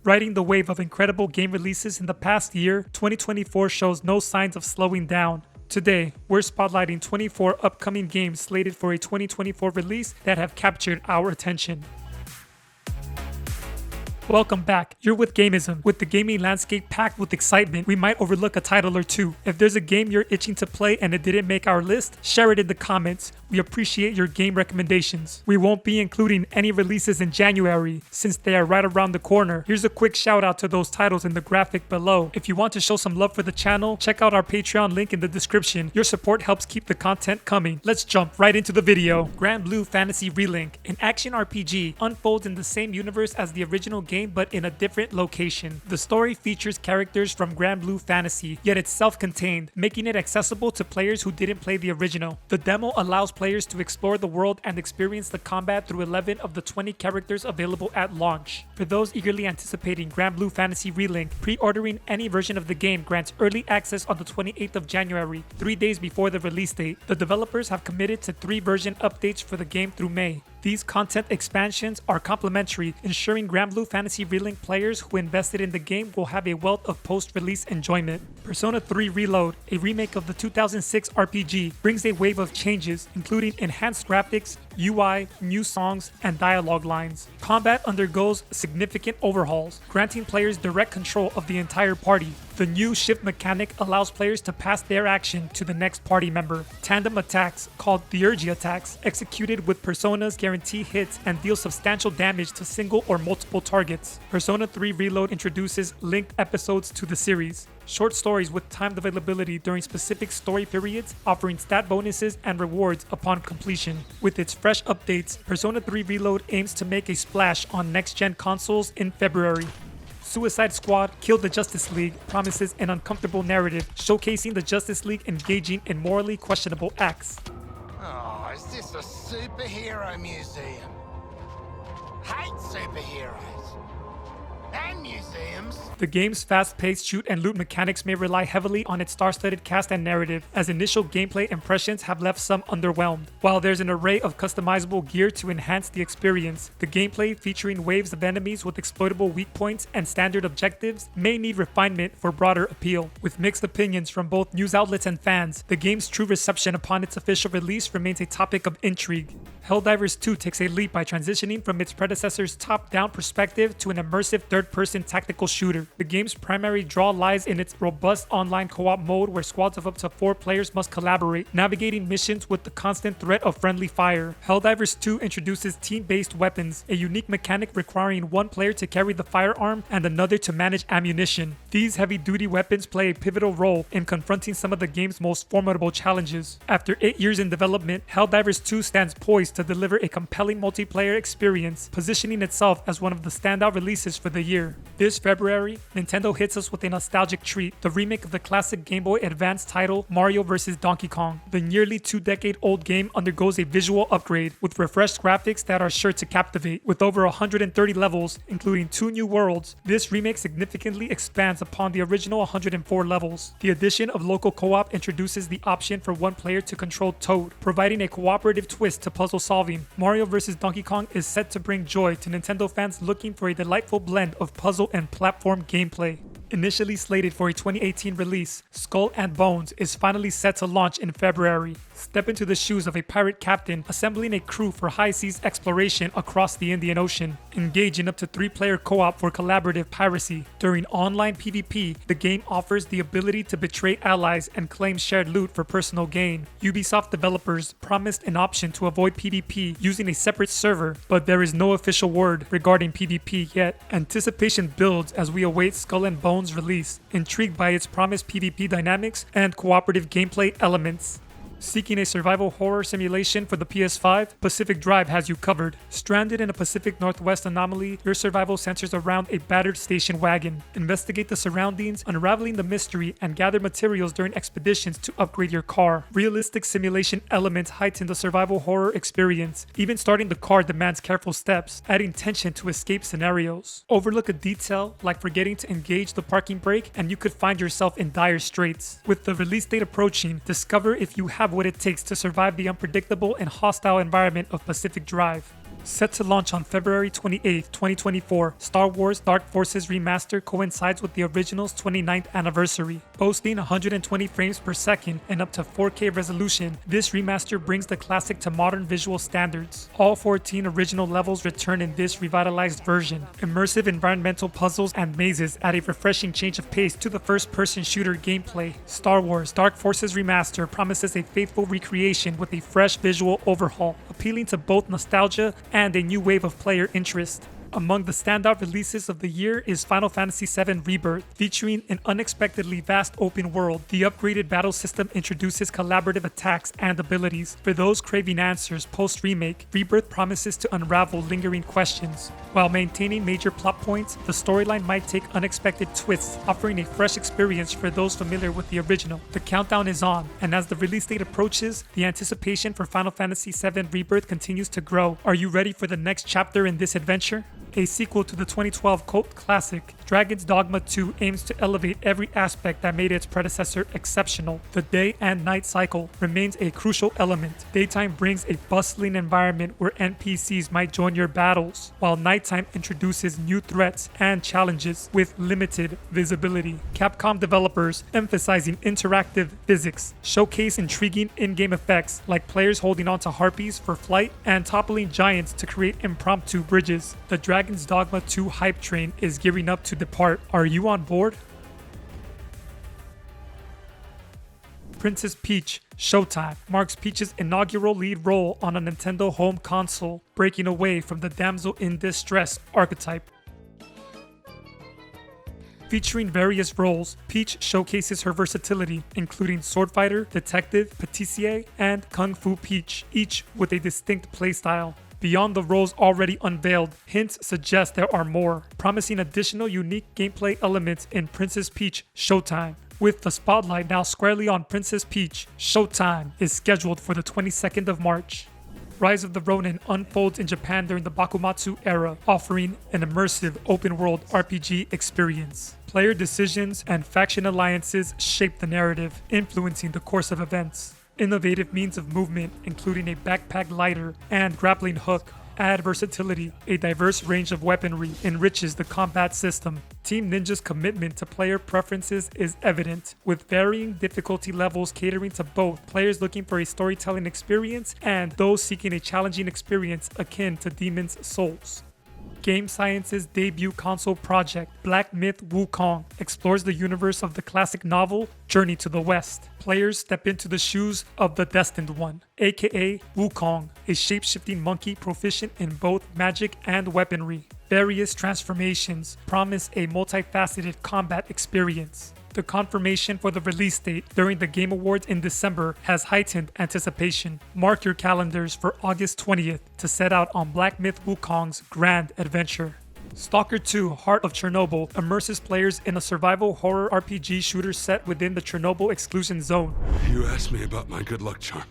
Riding the wave of incredible game releases in the past year, 2024 shows no signs of slowing down. Today, we're spotlighting 24 upcoming games slated for a 2024 release that have captured our attention. Welcome back. You're with Gamism. With the gaming landscape packed with excitement, we might overlook a title or two. If there's a game you're itching to play and it didn't make our list, share it in the comments. We appreciate your game recommendations. We won't be including any releases in January, since they are right around the corner. Here's a quick shout out to those titles in the graphic below. If you want to show some love for the channel, check out our Patreon link in the description. Your support helps keep the content coming. Let's jump right into the video. Granblue Fantasy Relink, an action RPG, unfolds in the same universe as the original game but in a different location. The story features characters from Granblue Fantasy, yet it's self-contained, making it accessible to players who didn't play the original. The demo allows players to explore the world and experience the combat through 11 of the 20 characters available at launch. For those eagerly anticipating Granblue Fantasy Relink, pre-ordering any version of the game grants early access on the 28th of January, 3 days before the release date. The developers have committed to 3 version updates for the game through May. These content expansions are complimentary, ensuring Granblue Fantasy Relink players who invested in the game will have a wealth of post-release enjoyment. Persona 3 Reload, a remake of the 2006 RPG, brings a wave of changes, including enhanced graphics, UI, new songs, and dialogue lines. Combat undergoes significant overhauls, granting players direct control of the entire party. The new shift mechanic allows players to pass their action to the next party member. Tandem attacks, called Theurgy attacks, executed with Personas guarantee hits and deal substantial damage to single or multiple targets. Persona 3 Reload introduces linked episodes to the series. Short stories with timed availability during specific story periods, offering stat bonuses and rewards upon completion. With its fresh updates, Persona 3 Reload aims to make a splash on next-gen consoles in February. Suicide Squad Kill the Justice League promises an uncomfortable narrative, showcasing the Justice League engaging in morally questionable acts. Oh, is this a superhero museum? Hate superheroes. And museums. The game's fast-paced shoot and loot mechanics may rely heavily on its star-studded cast and narrative, as initial gameplay impressions have left some underwhelmed. While there's an array of customizable gear to enhance the experience, the gameplay featuring waves of enemies with exploitable weak points and standard objectives may need refinement for broader appeal. With mixed opinions from both news outlets and fans, the game's true reception upon its official release remains a topic of intrigue. Helldivers 2 takes a leap by transitioning from its predecessor's top-down perspective to an immersive third-person tactical shooter. The game's primary draw lies in its robust online co-op mode where squads of up to 4 players must collaborate, navigating missions with the constant threat of friendly fire. Helldivers 2 introduces team-based weapons, a unique mechanic requiring one player to carry the firearm and another to manage ammunition. These heavy-duty weapons play a pivotal role in confronting some of the game's most formidable challenges. After 8 years in development, Helldivers 2 stands poised to deliver a compelling multiplayer experience, positioning itself as one of the standout releases for the year. This February, Nintendo hits us with a nostalgic treat, the remake of the classic Game Boy Advance title Mario vs. Donkey Kong. The nearly 2-decade-old game undergoes a visual upgrade with refreshed graphics that are sure to captivate. With over 130 levels, including 2 new worlds, this remake significantly expands upon the original 104 levels. The addition of local co-op introduces the option for one player to control Toad, providing a cooperative twist to puzzle solving. Mario vs. Donkey Kong is set to bring joy to Nintendo fans looking for a delightful blend of puzzle and platform gameplay. Initially slated for a 2018 release, Skull and Bones is finally set to launch in February. Step into the shoes of a pirate captain assembling a crew for high seas exploration across the Indian Ocean. Engage in up to 3-player co-op for collaborative piracy. During online PvP, the game offers the ability to betray allies and claim shared loot for personal gain. Ubisoft developers promised an option to avoid PvP using a separate server, but there is no official word regarding PvP yet. Anticipation builds as we await Skull and Bones release, intrigued by its promised PvP dynamics and cooperative gameplay elements. Seeking a survival horror simulation for the PS5, Pacific Drive has you covered. Stranded in a Pacific Northwest anomaly, your survival centers around a battered station wagon. Investigate the surroundings, unraveling the mystery, and gather materials during expeditions to upgrade your car. Realistic simulation elements heighten the survival horror experience. Even starting the car demands careful steps, adding tension to escape scenarios. Overlook a detail like forgetting to engage the parking brake, and you could find yourself in dire straits. With the release date approaching, discover if you have what it takes to survive the unpredictable and hostile environment of Pacific Drive. Set to launch on February 28, 2024, Star Wars Dark Forces Remaster coincides with the original's 29th anniversary. Boasting 120 frames per second and up to 4K resolution, this remaster brings the classic to modern visual standards. All 14 original levels return in this revitalized version. Immersive environmental puzzles and mazes add a refreshing change of pace to the first-person shooter gameplay. Star Wars Dark Forces Remaster promises a faithful recreation with a fresh visual overhaul, appealing to both nostalgia and a new wave of player interest. Among the standout releases of the year is Final Fantasy VII Rebirth. Featuring an unexpectedly vast open world, the upgraded battle system introduces collaborative attacks and abilities. For those craving answers post-remake, Rebirth promises to unravel lingering questions. While maintaining major plot points, the storyline might take unexpected twists, offering a fresh experience for those familiar with the original. The countdown is on, and as the release date approaches, the anticipation for Final Fantasy VII Rebirth continues to grow. Are you ready for the next chapter in this adventure? A sequel to the 2012 cult classic, Dragon's Dogma 2 aims to elevate every aspect that made its predecessor exceptional. The day and night cycle remains a crucial element. Daytime brings a bustling environment where NPCs might join your battles, while nighttime introduces new threats and challenges with limited visibility. Capcom developers, emphasizing interactive physics, showcase intriguing in-game effects like players holding onto harpies for flight and toppling giants to create impromptu bridges. The Dragon's Dogma 2 hype train is gearing up to depart. Are you on board? Princess Peach Showtime marks Peach's inaugural lead role on a Nintendo home console, breaking away from the damsel in distress archetype. Featuring various roles, Peach showcases her versatility, including sword fighter, detective, patissier, and kung fu Peach, each with a distinct playstyle. Beyond the roles already unveiled, hints suggest there are more, promising additional unique gameplay elements in Princess Peach Showtime. With the spotlight now squarely on Princess Peach, Showtime is scheduled for the 22nd of March. Rise of the Ronin unfolds in Japan during the Bakumatsu era, offering an immersive open-world RPG experience. Player decisions and faction alliances shape the narrative, influencing the course of events. Innovative means of movement, including a backpack lighter and grappling hook, add versatility. A diverse range of weaponry enriches the combat system. Team Ninja's commitment to player preferences is evident, with varying difficulty levels catering to both players looking for a storytelling experience and those seeking a challenging experience akin to Demon's Souls. Game Science's debut console project, Black Myth Wukong, explores the universe of the classic novel Journey to the West. Players step into the shoes of the Destined One, aka Wukong, a shape-shifting monkey proficient in both magic and weaponry. Various transformations promise a multifaceted combat experience. The confirmation for the release date during the Game Awards in December has heightened anticipation. Mark your calendars for August 20th to set out on Black Myth Wukong's grand adventure. Stalker 2 Heart of Chernobyl immerses players in a survival horror RPG shooter set within the Chernobyl exclusion zone. You asked me about my good luck charm.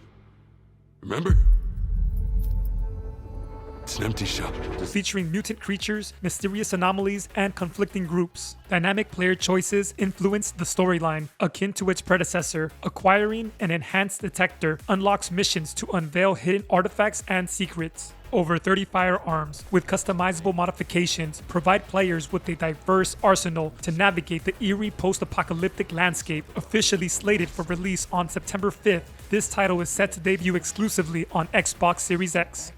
Remember? It's an empty shell. Featuring mutant creatures, mysterious anomalies, and conflicting groups. Dynamic player choices influence the storyline, akin to its predecessor. Acquiring an enhanced detector unlocks missions to unveil hidden artifacts and secrets. Over 30 firearms, with customizable modifications, provide players with a diverse arsenal to navigate the eerie post-apocalyptic landscape. Officially slated for release on September 5th, this title is set to debut exclusively on Xbox Series X.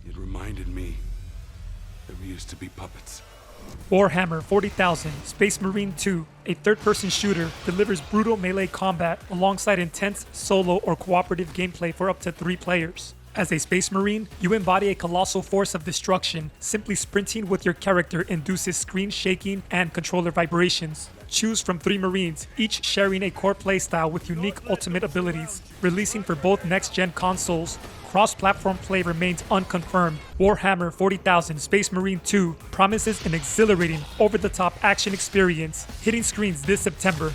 It reminded me that we used to be puppets. Warhammer 40,000 Space Marine 2, a third-person shooter, delivers brutal melee combat alongside intense solo or cooperative gameplay for up to 3 players. As a Space Marine, you embody a colossal force of destruction. Simply sprinting with your character induces screen shaking and controller vibrations. Choose from 3 Marines, each sharing a core playstyle with unique ultimate abilities. Releasing for both next-gen consoles, cross-platform play remains unconfirmed. Warhammer 40,000 Space Marine 2 promises an exhilarating, over-the-top action experience, hitting screens this September.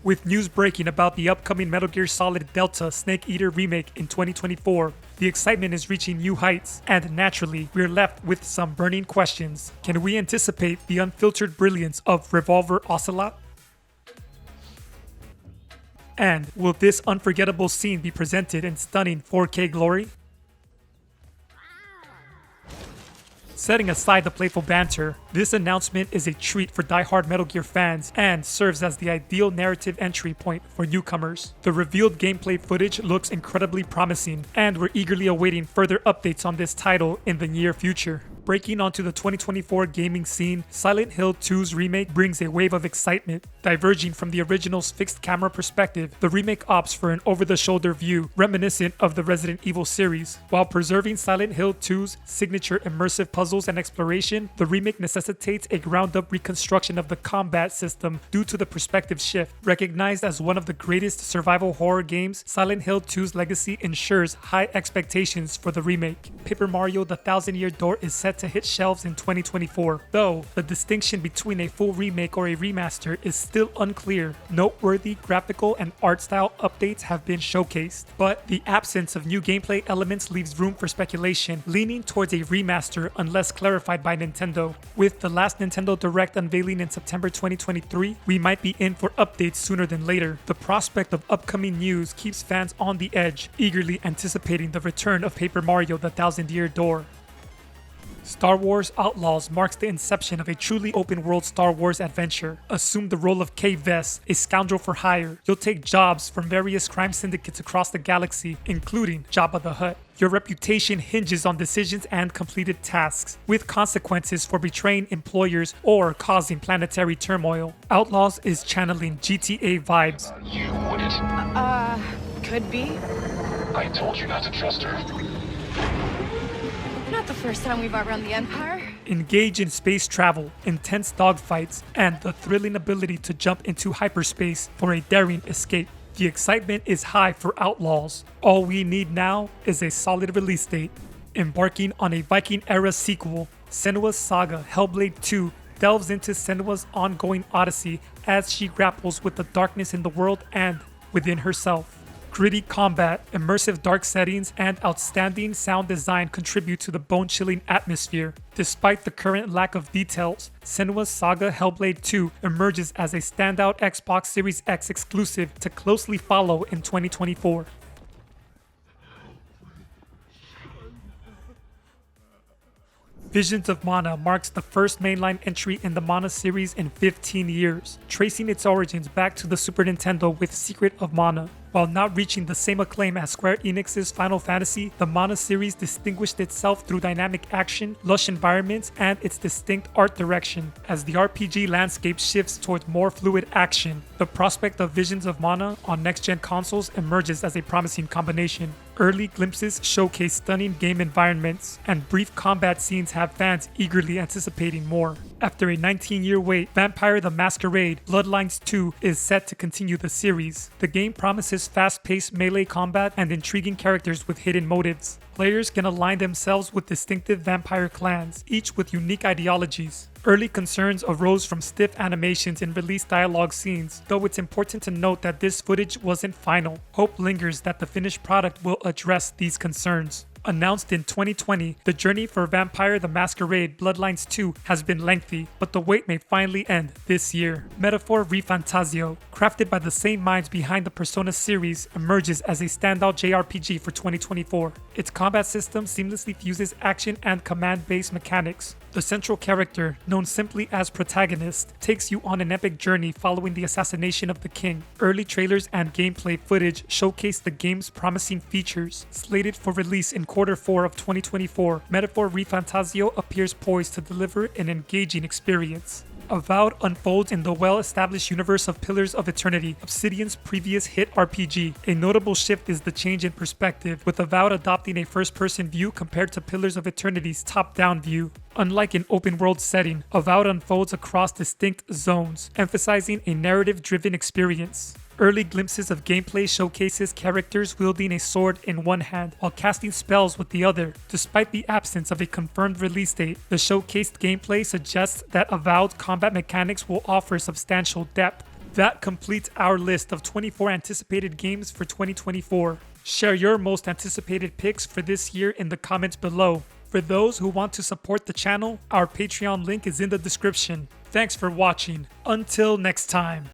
With news breaking about the upcoming Metal Gear Solid Delta Snake Eater remake in 2024, the excitement is reaching new heights, and naturally, we're left with some burning questions. Can we anticipate the unfiltered brilliance of Revolver Ocelot? And will this unforgettable scene be presented in stunning 4K glory? Setting aside the playful banter, this announcement is a treat for die-hard Metal Gear fans and serves as the ideal narrative entry point for newcomers. The revealed gameplay footage looks incredibly promising, and we're eagerly awaiting further updates on this title in the near future. Breaking onto the 2024 gaming scene, Silent Hill 2's remake brings a wave of excitement. Diverging from the original's fixed camera perspective, the remake opts for an over-the-shoulder view reminiscent of the Resident Evil series. While preserving Silent Hill 2's signature immersive puzzles and exploration, the remake necessitates a ground-up reconstruction of the combat system due to the perspective shift. Recognized as one of the greatest survival horror games, Silent Hill 2's legacy ensures high expectations for the remake. Paper Mario: The Thousand-Year Door is set to hit shelves in 2024, though the distinction between a full remake or a remaster is still unclear. Noteworthy graphical and art style updates have been showcased, but the absence of new gameplay elements leaves room for speculation, leaning towards a remaster unless clarified by Nintendo. With the last Nintendo Direct unveiling in September 2023, we might be in for updates sooner than later. The prospect of upcoming news keeps fans on the edge, eagerly anticipating the return of Paper Mario: The Thousand-Year Door. Star Wars Outlaws marks the inception of a truly open-world Star Wars adventure. Assume the role of Kay Vess, a scoundrel for hire. You'll take jobs from various crime syndicates across the galaxy, including Jabba the Hutt. Your reputation hinges on decisions and completed tasks, with consequences for betraying employers or causing planetary turmoil. Outlaws is channeling GTA vibes. You wouldn't? Could be. I told you not to trust her. Not the first time we've outrun the Empire. Engage in space travel, intense dogfights, and the thrilling ability to jump into hyperspace for a daring escape. The excitement is high for Outlaws. All we need now is a solid release date. Embarking on a Viking-era sequel, Senua's Saga Hellblade 2 delves into Senua's ongoing odyssey as she grapples with the darkness in the world and within herself. Gritty combat, immersive dark settings, and outstanding sound design contribute to the bone-chilling atmosphere. Despite the current lack of details, Senua's Saga Hellblade 2 emerges as a standout Xbox Series X exclusive to closely follow in 2024. Visions of Mana marks the first mainline entry in the Mana series in 15 years, tracing its origins back to the Super Nintendo with Secret of Mana. While not reaching the same acclaim as Square Enix's Final Fantasy, the Mana series distinguished itself through dynamic action, lush environments, and its distinct art direction. As the RPG landscape shifts towards more fluid action, the prospect of Visions of Mana on next-gen consoles emerges as a promising combination. Early glimpses showcase stunning game environments, and brief combat scenes have fans eagerly anticipating more. After a 19-year wait, Vampire the Masquerade Bloodlines 2 is set to continue the series. The game promises fast-paced melee combat and intriguing characters with hidden motives. Players can align themselves with distinctive vampire clans, each with unique ideologies. Early concerns arose from stiff animations in release dialogue scenes, though it's important to note that this footage wasn't final. Hope lingers that the finished product will address these concerns. Announced in 2020, the journey for Vampire the Masquerade Bloodlines 2 has been lengthy, but the wait may finally end this year. Metaphor ReFantazio, crafted by the same minds behind the Persona series, emerges as a standout JRPG for 2024. Its combat system seamlessly fuses action and command-based mechanics. The central character, known simply as Protagonist, takes you on an epic journey following the assassination of the king. Early trailers and gameplay footage showcase the game's promising features. Slated for release in Q4 of 2024, Metaphor ReFantazio appears poised to deliver an engaging experience. Avowed unfolds in the well-established universe of Pillars of Eternity, Obsidian's previous hit RPG. A notable shift is the change in perspective, with Avowed adopting a first-person view compared to Pillars of Eternity's top-down view. Unlike an open-world setting, Avowed unfolds across distinct zones, emphasizing a narrative-driven experience. Early glimpses of gameplay showcases characters wielding a sword in one hand while casting spells with the other. Despite the absence of a confirmed release date, the showcased gameplay suggests that Avowed combat mechanics will offer substantial depth. That completes our list of 24 anticipated games for 2024. Share your most anticipated picks for this year in the comments below. For those who want to support the channel, our Patreon link is in the description. Thanks for watching. Until next time.